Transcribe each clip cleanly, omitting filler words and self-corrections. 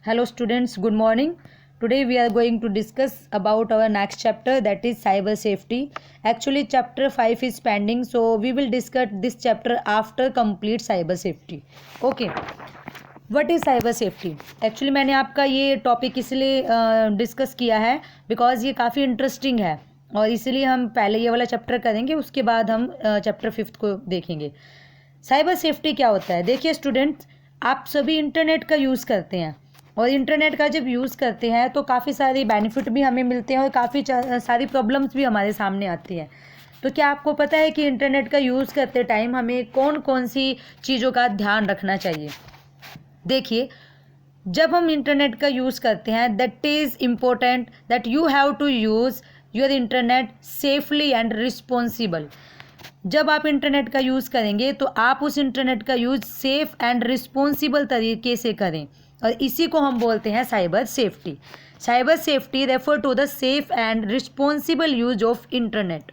Hello students, good morning. Today we are going to discuss about our next chapter, that is cyber safety. Actually chapter 5 is pending, so we will discuss this chapter after complete cyber safety. Okay. What is cyber safety? Actually मैंने आपका ये topic इसलिए discuss किया है because ये काफ़ी interesting है और इसीलिए हम पहले ये वाला चैप्टर करेंगे, उसके बाद हम चैप्टर 5 को देखेंगे. साइबर सेफ्टी क्या होता है? देखिए स्टूडेंट्स, आप सभी इंटरनेट का यूज़ करते हैं और इंटरनेट का जब यूज़ करते हैं तो काफ़ी सारी बेनिफिट भी हमें मिलते हैं और काफ़ी सारी प्रॉब्लम्स भी हमारे सामने आती हैं. तो क्या आपको पता है कि इंटरनेट का यूज़ करते टाइम हमें कौन कौन सी चीज़ों का ध्यान रखना चाहिए? देखिए, जब हम इंटरनेट का यूज़ करते हैं that is important that you have to use your internet safely and responsible. जब आप इंटरनेट का यूज़ करेंगे तो आप उस इंटरनेट का यूज़ सेफ़ एंड रिस्पॉन्सिबल तरीके से करें और इसी को हम बोलते हैं cyber safety. Cyber safety refer to the safe and responsible use of internet.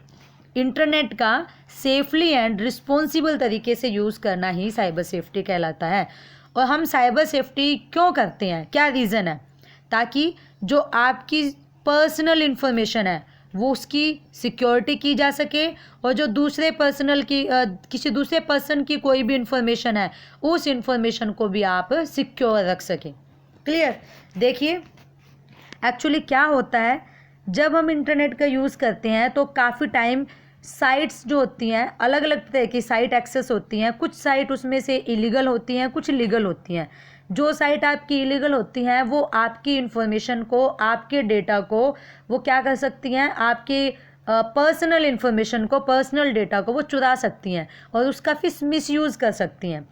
Internet का सेफली एंड रिस्पॉन्सिबल तरीके से यूज़ करना ही साइबर सेफ्टी कहलाता है. और हम साइबर सेफ्टी क्यों करते हैं, क्या रीज़न है? ताकि जो आपकी पर्सनल इन्फॉर्मेशन है वो उसकी सिक्योरिटी की जा सके और जो दूसरे किसी दूसरे पर्सन की कोई भी इंफॉर्मेशन है उस इंफॉर्मेशन को भी आप सिक्योर रख सकें. क्लियर? देखिए एक्चुअली क्या होता है, जब हम इंटरनेट का यूज़ करते हैं तो काफ़ी टाइम साइट्स जो होती हैं, अलग अलग तरह की साइट एक्सेस होती हैं. कुछ साइट उसमें से इलीगल होती हैं, कुछ लीगल होती हैं. जो साइट आपकी इलीगल होती हैं वो आपकी इंफॉर्मेशन को, आपके डेटा को वो क्या कर सकती हैं, आपके पर्सनल इंफॉर्मेशन को, पर्सनल डेटा को वो चुरा सकती हैं और उसका फिर मिसयूज़ कर सकती हैं.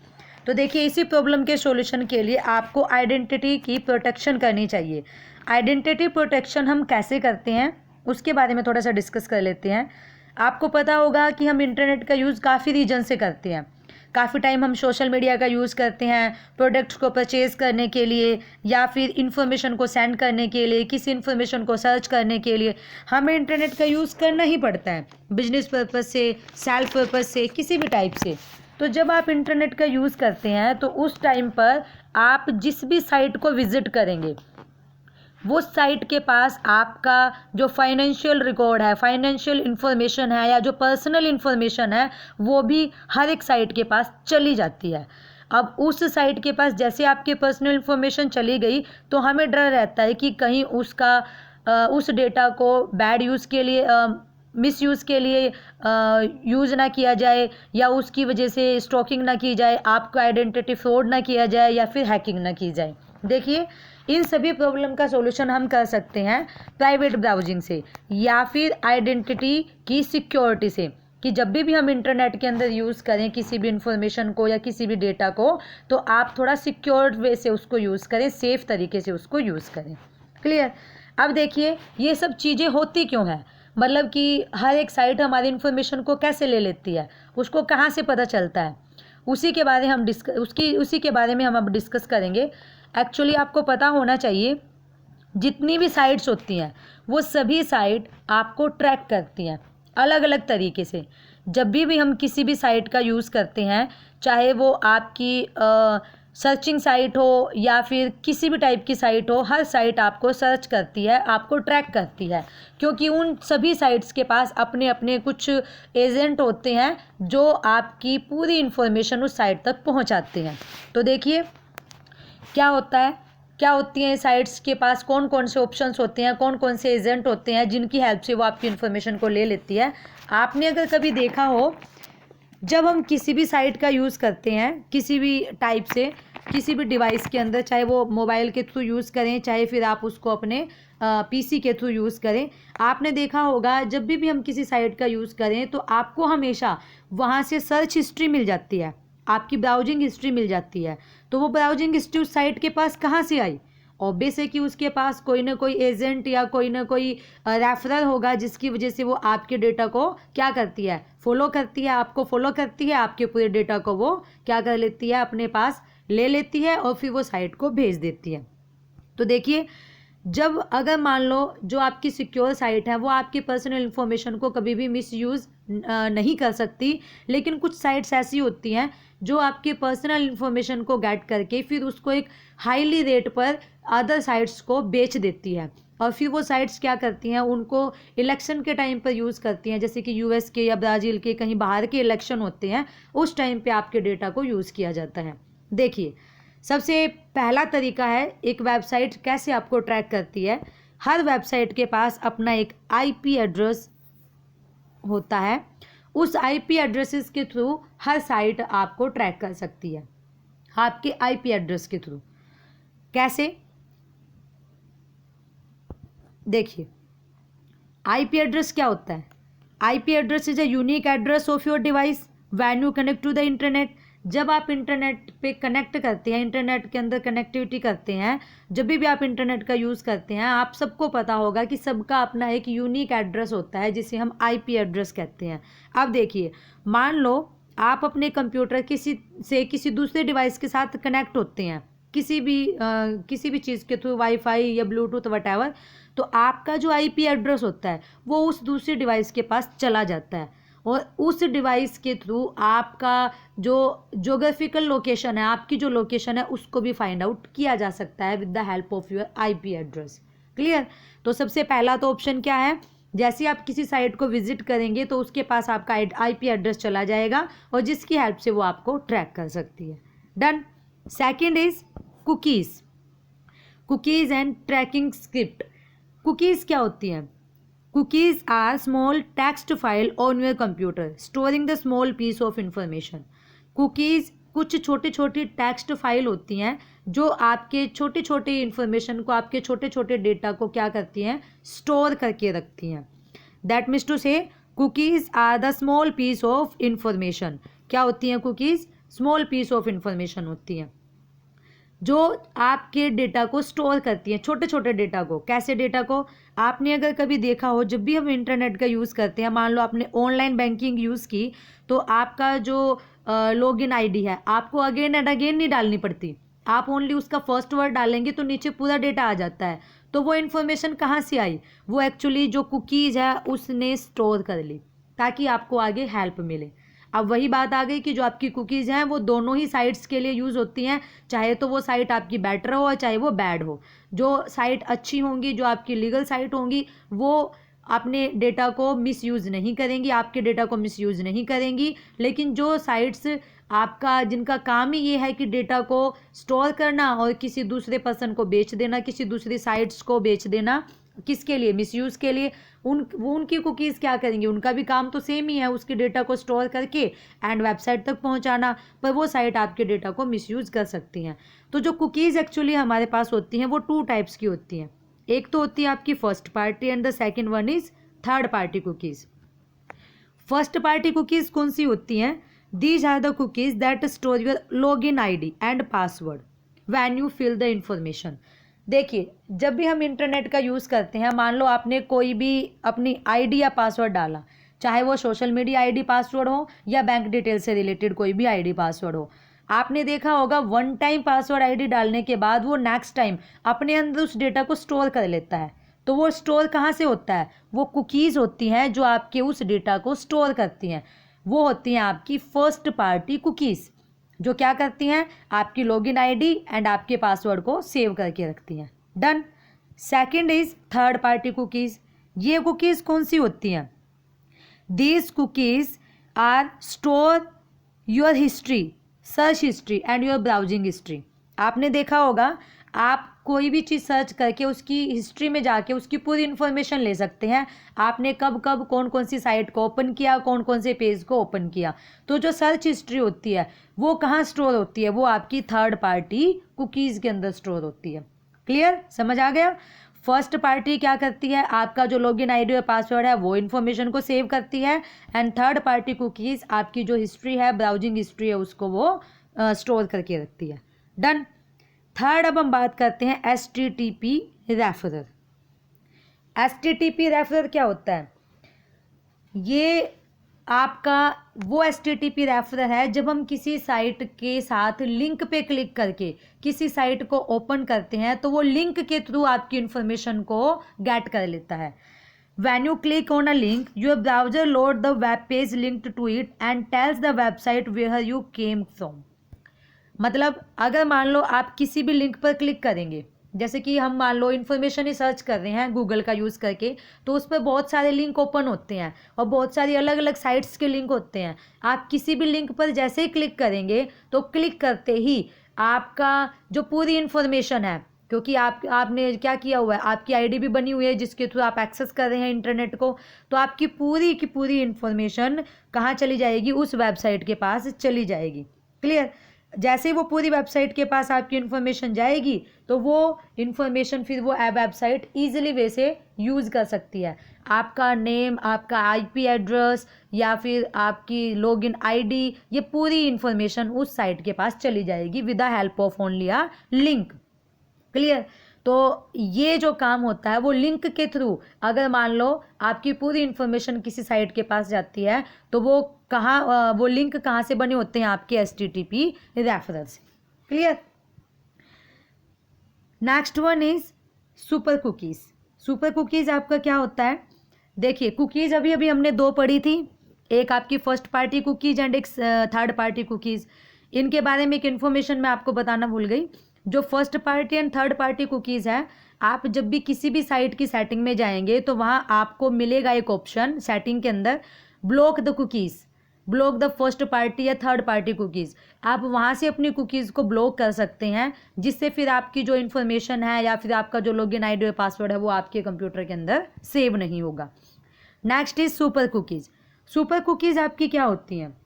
तो देखिए, इसी प्रॉब्लम के सॉल्यूशन के लिए आपको आइडेंटिटी की प्रोटेक्शन करनी चाहिए. आइडेंटिटी प्रोटेक्शन हम कैसे करते हैं उसके बारे में थोड़ा सा डिस्कस कर लेते हैं. आपको पता होगा कि हम इंटरनेट का यूज़ काफ़ी रीजन से करते हैं. काफ़ी टाइम हम सोशल मीडिया का यूज़ करते हैं प्रोडक्ट्स को परचेज़ करने के लिए या फिर इंफॉर्मेशन को सेंड करने के लिए, किसी इंफॉर्मेशन को सर्च करने के लिए हमें इंटरनेट का यूज़ करना ही पड़ता है, बिजनेस पर्पज़ से, सेल्फ पर्पज़ से, किसी भी टाइप से. तो जब आप इंटरनेट का यूज़ करते हैं तो उस टाइम पर आप जिस भी साइट को विज़िट करेंगे वो साइट के पास आपका जो फाइनेंशियल रिकॉर्ड है, फाइनेंशियल इन्फॉर्मेशन है या जो पर्सनल इन्फॉर्मेशन है वो भी हर एक साइट के पास चली जाती है. अब उस साइट के पास जैसे आपकी पर्सनल इन्फॉर्मेशन चली गई तो हमें डर रहता है कि कहीं उस डेटा को बैड यूज़ के लिए, मिसयूज़ के लिए यूज़ ना किया जाए या उसकी वजह से स्टॉकिंग ना की जाए, आपका आइडेंटिटी फ्रॉड ना किया जाए या फिर हैकिंग ना की जाए. देखिए, इन सभी प्रॉब्लम का सॉल्यूशन हम कर सकते हैं प्राइवेट ब्राउजिंग से या फिर आइडेंटिटी की सिक्योरिटी से, कि जब भी हम इंटरनेट के अंदर यूज़ करें किसी भी इंफॉर्मेशन को या किसी भी डेटा को तो आप थोड़ा सिक्योर्ड वे से उसको यूज़ करें, सेफ़ तरीके से उसको यूज़ करें. क्लियर? अब देखिए, ये सब चीज़ें होती क्यों हैं, मतलब कि हर एक साइट हमारी इन्फॉर्मेशन को कैसे ले लेती है, उसको कहाँ से पता चलता है, उसी के बारे में हम अब डिस्कस करेंगे. एक्चुअली आपको पता होना चाहिए जितनी भी साइट्स होती हैं वो सभी साइट आपको ट्रैक करती हैं अलग अलग तरीके से. जब भी हम किसी भी साइट का यूज़ करते हैं, चाहे वो आपकी सर्चिंग साइट हो या फिर किसी भी टाइप की साइट हो, हर साइट आपको सर्च करती है, आपको ट्रैक करती है, क्योंकि उन सभी साइट्स के पास अपने अपने कुछ एजेंट होते हैं जो आपकी पूरी इन्फॉर्मेशन उस साइट तक पहुंचाते हैं. तो देखिए क्या होती हैं साइट्स के पास, कौन कौन से ऑप्शंस होते हैं, कौन कौन से एजेंट होते हैं जिनकी हेल्प से वो आपकी इन्फॉर्मेशन को ले लेती है. आपने अगर कभी देखा हो, जब हम किसी भी साइट का यूज़ करते हैं किसी भी टाइप से, किसी भी डिवाइस के अंदर, चाहे वो मोबाइल के थ्रू यूज़ करें चाहे फिर आप उसको अपने पीसी के थ्रू यूज़ करें, आपने देखा होगा जब भी हम किसी साइट का यूज़ करें तो आपको हमेशा वहाँ से सर्च हिस्ट्री मिल जाती है, आपकी ब्राउजिंग हिस्ट्री मिल जाती है. तो वो ब्राउजिंग हिस्ट्री उस साइट के पास कहाँ से आई? ऑब्वियस है कि उसके पास कोई ना कोई एजेंट या कोई ना कोई रेफरल होगा जिसकी वजह से वो आपके डेटा को क्या करती है, फॉलो करती है, आपको फॉलो करती है, आपके पूरे डेटा को वो क्या कर लेती है, अपने पास ले लेती है और फिर वो साइट को भेज देती है. तो देखिए, जब अगर मान लो जो आपकी सिक्योर साइट है वो आपकी पर्सनल इन्फॉर्मेशन को कभी भी मिसयूज़ नहीं कर सकती, लेकिन कुछ साइट्स ऐसी होती हैं जो आपके पर्सनल इन्फॉर्मेशन को गेट करके फिर उसको एक हाईली रेट पर अदर साइट्स को बेच देती है। और फिर वो साइट्स क्या करती हैं, उनको इलेक्शन के टाइम पर यूज़ करती हैं, जैसे कि यूएस के या ब्राज़ील के कहीं बाहर के इलेक्शन होते हैं, उस टाइम पे आपके डेटा को यूज़ किया जाता है। देखिए, सबसे पहला तरीका है एक वेबसाइट कैसे आपको ट्रैक करती है। हर वेबसाइट के पास अपना एक आईपी एड्रेस होता है। उस आईपी एड्रेसेस के थ्रू हर साइट आपको ट्रैक कर सकती है, आपके आईपी एड्रेस के थ्रू। कैसे? देखिए, आईपी एड्रेस क्या होता है? IP address is a unique address of your device when you connect to the internet. जब आप इंटरनेट पे कनेक्ट करते हैं, इंटरनेट के अंदर कनेक्टिविटी करते हैं, जब भी आप इंटरनेट का यूज़ करते हैं, आप सबको पता होगा कि सबका अपना एक यूनिक एड्रेस होता है जिसे हम आईपी एड्रेस कहते हैं। अब देखिए, मान लो आप अपने कंप्यूटर किसी दूसरे डिवाइस के साथ कनेक्ट होते हैं, किसी भी चीज़ के थ्रू, वाईफाई या ब्लूटूथ वटेवर, तो आपका जो आईपी एड्रेस होता है वो उस दूसरे डिवाइस के पास चला जाता है और उस डिवाइस के थ्रू आपका जो जोग्राफिकल लोकेशन है, आपकी जो लोकेशन है, उसको भी फाइंड आउट किया जा सकता है with the help of your IP address. Clear? तो सबसे पहला तो ऑप्शन क्या है, जैसे आप किसी साइट को विजिट करेंगे तो उसके पास आपका आईपी एड्रेस चला जाएगा और जिसकी हेल्प से वो आपको ट्रैक कर सकती है। Done. Second is cookies. Cookies and tracking script. Cookies क्या होती हैं? Cookies are small text file on your computer storing the small piece of information. Cookies कुछ छोटी छोटी टेक्स्ट फाइल होती हैं जो आपके छोटे छोटे इन्फॉर्मेशन को, आपके छोटे छोटे डेटा को क्या करती हैं, स्टोर करके रखती हैं। That means to say cookies are the small piece of information. क्या होती हैं cookies? Small piece of information होती हैं जो आपके डेटा को स्टोर करती हैं, छोटे छोटे डेटा को। कैसे डेटा को? आपने अगर कभी देखा हो, जब भी हम इंटरनेट का यूज़ करते हैं, मान लो आपने ऑनलाइन बैंकिंग यूज़ की, तो आपका जो लॉगिन आईडी है आपको अगेन एंड अगेन नहीं डालनी पड़ती। आप ओनली उसका फर्स्ट वर्ड डालेंगे तो नीचे पूरा डेटा आ जाता है। तो वो इन्फॉर्मेशन कहाँ से आई? वो एक्चुअली जो कुकीज़ है उसने स्टोर कर ली ताकि आपको आगे हेल्प मिले। अब वही बात आ गई कि जो आपकी कुकीज़ हैं वो दोनों ही साइट्स के लिए यूज़ होती हैं, चाहे तो वो साइट आपकी बेटर हो और चाहे वो बैड हो। जो साइट अच्छी होंगी, जो आपकी लीगल साइट होंगी, वो अपने डेटा को मिसयूज़ नहीं करेंगी, आपके डेटा को मिसयूज़ नहीं करेंगी। लेकिन जो साइट्स आपका, जिनका काम ही ये है कि डेटा को स्टोर करना और किसी दूसरे पर्सन को बेच देना, किसी दूसरी साइट्स को बेच देना, किसके लिए? मिसयूज़ के लिए। उनकी कुकीज़ क्या करेंगी? उनका भी काम तो सेम ही है, उसके डेटा को स्टोर करके एंड वेबसाइट तक पहुंचाना, पर वो साइट आपके डेटा को मिसयूज़ कर सकती हैं। तो जो कुकीज़ एक्चुअली हमारे पास होती हैं वो 2 टाइप्स की होती हैं। एक तो होती है आपकी first party and the second one is third party cookies. First party cookies कौन सी होती हैं? These are the cookies that store your login ID and password when you fill the information. देखिए, जब भी हम इंटरनेट का यूज़ करते हैं, मान लो आपने कोई भी अपनी आईडी या पासवर्ड डाला, चाहे वो सोशल मीडिया आईडी पासवर्ड हो या बैंक डिटेल से रिलेटेड कोई भी आईडी पासवर्ड हो, आपने देखा होगा वन टाइम पासवर्ड आईडी डालने के बाद वो नेक्स्ट टाइम अपने अंदर उस डेटा को स्टोर कर लेता है। तो वो स्टोर कहाँ से होता है? वो कुकीज़ होती हैं जो आपके उस डेटा को स्टोर करती हैं। वो होती हैं आपकी फर्स्ट पार्टी कुकीज़, जो क्या करती हैं? आपकी लॉगिन आईडी एंड आपके पासवर्ड को सेव करके रखती हैं। Done. Second is third party cookies. ये कुकीज़ कौन सी होती हैं? These cookies are store your history, search history and your browsing history. आपने देखा होगा, आप कोई भी चीज़ सर्च करके उसकी हिस्ट्री में जाके उसकी पूरी इन्फॉर्मेशन ले सकते हैं। आपने कब कब कौन कौन सी साइट को ओपन किया, कौन कौन से पेज को ओपन किया। तो जो सर्च हिस्ट्री होती है वो कहाँ स्टोर होती है? वो आपकी थर्ड पार्टी कुकीज़ के अंदर स्टोर होती है। क्लियर? समझ आ गया? फर्स्ट पार्टी क्या करती है? आपका जो लॉगिन आईडी और पासवर्ड है वो इन्फॉर्मेशन को सेव करती है एंड थर्ड पार्टी कुकीज़ आपकी जो हिस्ट्री है, ब्राउजिंग हिस्ट्री है, उसको वो स्टोर करके रखती है। डन। थर्ड, अब हम बात करते हैं HTTP रेफरर। HTTP रेफरर क्या होता है? ये आपका वो HTTP रेफरर है जब हम किसी साइट के साथ लिंक पे क्लिक करके किसी साइट को ओपन करते हैं तो वो लिंक के थ्रू आपकी इन्फॉर्मेशन को गेट कर लेता है। When you click on a link, your browser load the web page linked to it and tells the website where you came from. मतलब अगर मान लो आप किसी भी लिंक पर क्लिक करेंगे, जैसे कि हम मान लो इन्फॉर्मेशन ही सर्च कर रहे हैं गूगल का यूज़ करके, तो उस पर बहुत सारे लिंक ओपन होते हैं और बहुत सारी अलग अलग साइट्स के लिंक होते हैं। आप किसी भी लिंक पर जैसे ही क्लिक करेंगे तो क्लिक करते ही आपका जो पूरी इन्फॉर्मेशन है, क्योंकि आपने क्या किया हुआ है, आपकी आईडी भी बनी हुई है जिसके थ्रू आप एक्सेस कर रहे हैं इंटरनेट को, तो आपकी पूरी की पूरी इन्फॉर्मेशन कहाँ चली जाएगी, उस वेबसाइट के पास चली जाएगी। क्लियर। जैसे ही वो पूरी वेबसाइट के पास आपकी इन्फॉर्मेशन जाएगी तो वो इन्फॉर्मेशन फिर वो वेबसाइट ईजिली वे से यूज़ कर सकती है। आपका नेम, आपका आईपी एड्रेस या फिर आपकी लॉगिन आईडी, ये पूरी इन्फॉर्मेशन उस साइट के पास चली जाएगी with the help of only a link. Clear. तो ये जो काम होता है वो लिंक के थ्रू, अगर मान लो आपकी पूरी इन्फॉर्मेशन किसी साइट के पास जाती है तो वो वो लिंक कहाँ से बने होते हैं, आपके HTTP रेफरल से। Clear. Next one is super cookies. Super cookies आपका क्या होता है, देखिए कुकीज़ अभी अभी हमने दो पढ़ी थी, एक आपकी फर्स्ट पार्टी कुकीज़ एंड एक थर्ड पार्टी कुकीज़। इनके बारे में एक इन्फॉर्मेशन मैं आपको बताना भूल गई। जो first party and third party cookies है, आप जब भी किसी भी साइट की सेटिंग में जाएंगे तो वहाँ आपको मिलेगा एक ऑप्शन सेटिंग के अंदर, block the cookies, block the first party या थर्ड पार्टी कुकीज़। आप वहाँ से अपनी कुकीज़ को ब्लॉक कर सकते हैं, जिससे फिर आपकी जो इन्फॉर्मेशन है या फिर आपका जो लॉगिन आईडी और पासवर्ड है वो आपके कंप्यूटर के अंदर सेव नहीं होगा। Next is super cookies. Super cookies आपकी क्या होती हैं,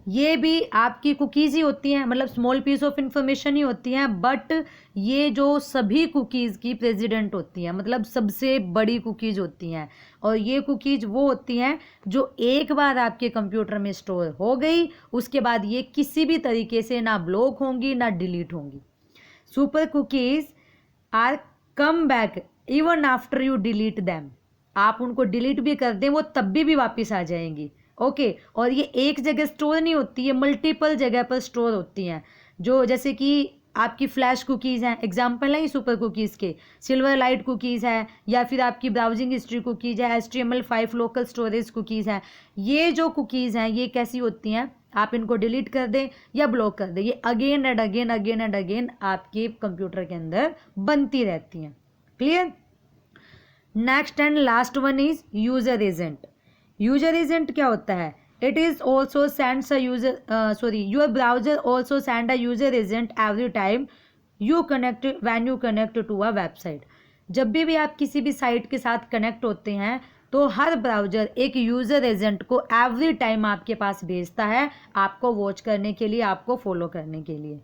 ये भी आपकी कुकीज़ ही होती हैं, मतलब स्मॉल पीस ऑफ इंफॉर्मेशन ही होती हैं, बट ये जो सभी कुकीज़ की प्रेसिडेंट होती हैं, मतलब सबसे बड़ी कुकीज़ होती हैं। और ये कुकीज़ वो होती हैं जो एक बार आपके कंप्यूटर में स्टोर हो गई, उसके बाद ये किसी भी तरीके से ना ब्लॉक होंगी ना डिलीट होंगी। Super cookies are come back even after you delete them. आप उनको डिलीट भी कर दें वो तब भी वापस आ जाएंगी। ओके। और ये एक जगह स्टोर नहीं होती है, मल्टीपल जगह पर स्टोर होती हैं। जो जैसे कि आपकी फ्लैश कुकीज़ हैं, एग्जांपल है सुपर कुकीज़ के, सिल्वर लाइट कुकीज़ है, या फिर आपकी ब्राउजिंग हिस्ट्री कुकीज़ है, HTML5 लोकल स्टोरेज कुकीज़ हैं। ये जो कुकीज़ हैं ये कैसी होती हैं, आप इनको डिलीट कर दें या ब्लॉक कर दें, ये again and again again and again आपके कंप्यूटर के अंदर बनती रहती हैं। Clear. Next and last one is user agent. User agent क्या होता है, it is also sends a user your browser also send a user agent every time you connect when you connect to a website. जब भी आप किसी भी site के साथ कनेक्ट होते हैं तो हर ब्राउजर एक यूजर एजेंट को एवरी टाइम आपके पास भेजता है, आपको वॉच करने के लिए, आपको फॉलो करने के लिए।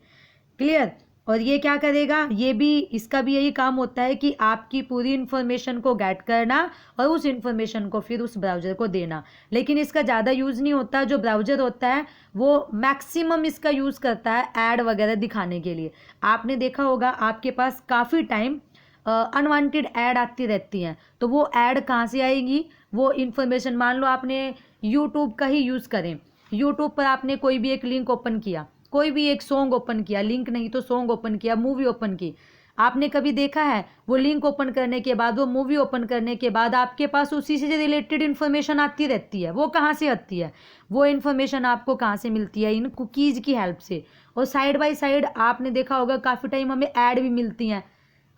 क्लियर। और ये क्या करेगा, ये भी, इसका भी यही काम होता है कि आपकी पूरी इन्फॉर्मेशन को गेट करना और उस इन्फॉर्मेशन को फिर उस ब्राउज़र को देना। लेकिन इसका ज़्यादा यूज़ नहीं होता, जो ब्राउज़र होता है वो मैक्सिमम इसका यूज़ करता है ऐड वगैरह दिखाने के लिए। आपने देखा होगा आपके पास काफ़ी टाइम अनवांटेड ऐड आती रहती हैं, तो वो ऐड कहाँ से आएगी, वो इन्फॉर्मेशन, मान लो आपने यूट्यूब का ही यूज़ करें, यूट्यूब पर आपने कोई भी एक लिंक ओपन किया, कोई भी एक सॉन्ग ओपन किया, लिंक नहीं तो सॉन्ग ओपन किया, मूवी ओपन की, आपने कभी देखा है वो लिंक ओपन करने के बाद, वो मूवी ओपन करने के बाद आपके पास उसी से रिलेटेड इन्फॉर्मेशन आती रहती है। वो कहाँ से आती है, वो इन्फॉर्मेशन आपको कहाँ से मिलती है, इन कुकीज़ की हेल्प से। और साइड बाय साइड आपने देखा होगा काफ़ी टाइम हमें ऐड भी मिलती हैं।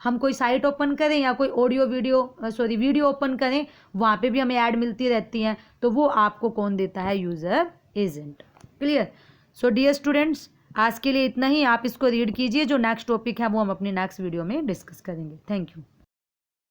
हम कोई साइट ओपन करें या कोई वीडियो ओपन करें, वहाँ पे भी हमें ऐड मिलती रहती हैं, तो वो आपको कौन देता है, user agent. Clear. So dear students, आज के लिए इतना ही। आप इसको रीड कीजिए, जो नेक्स्ट टॉपिक है वो हम अपनी नेक्स्ट वीडियो में डिस्कस करेंगे। Thank you.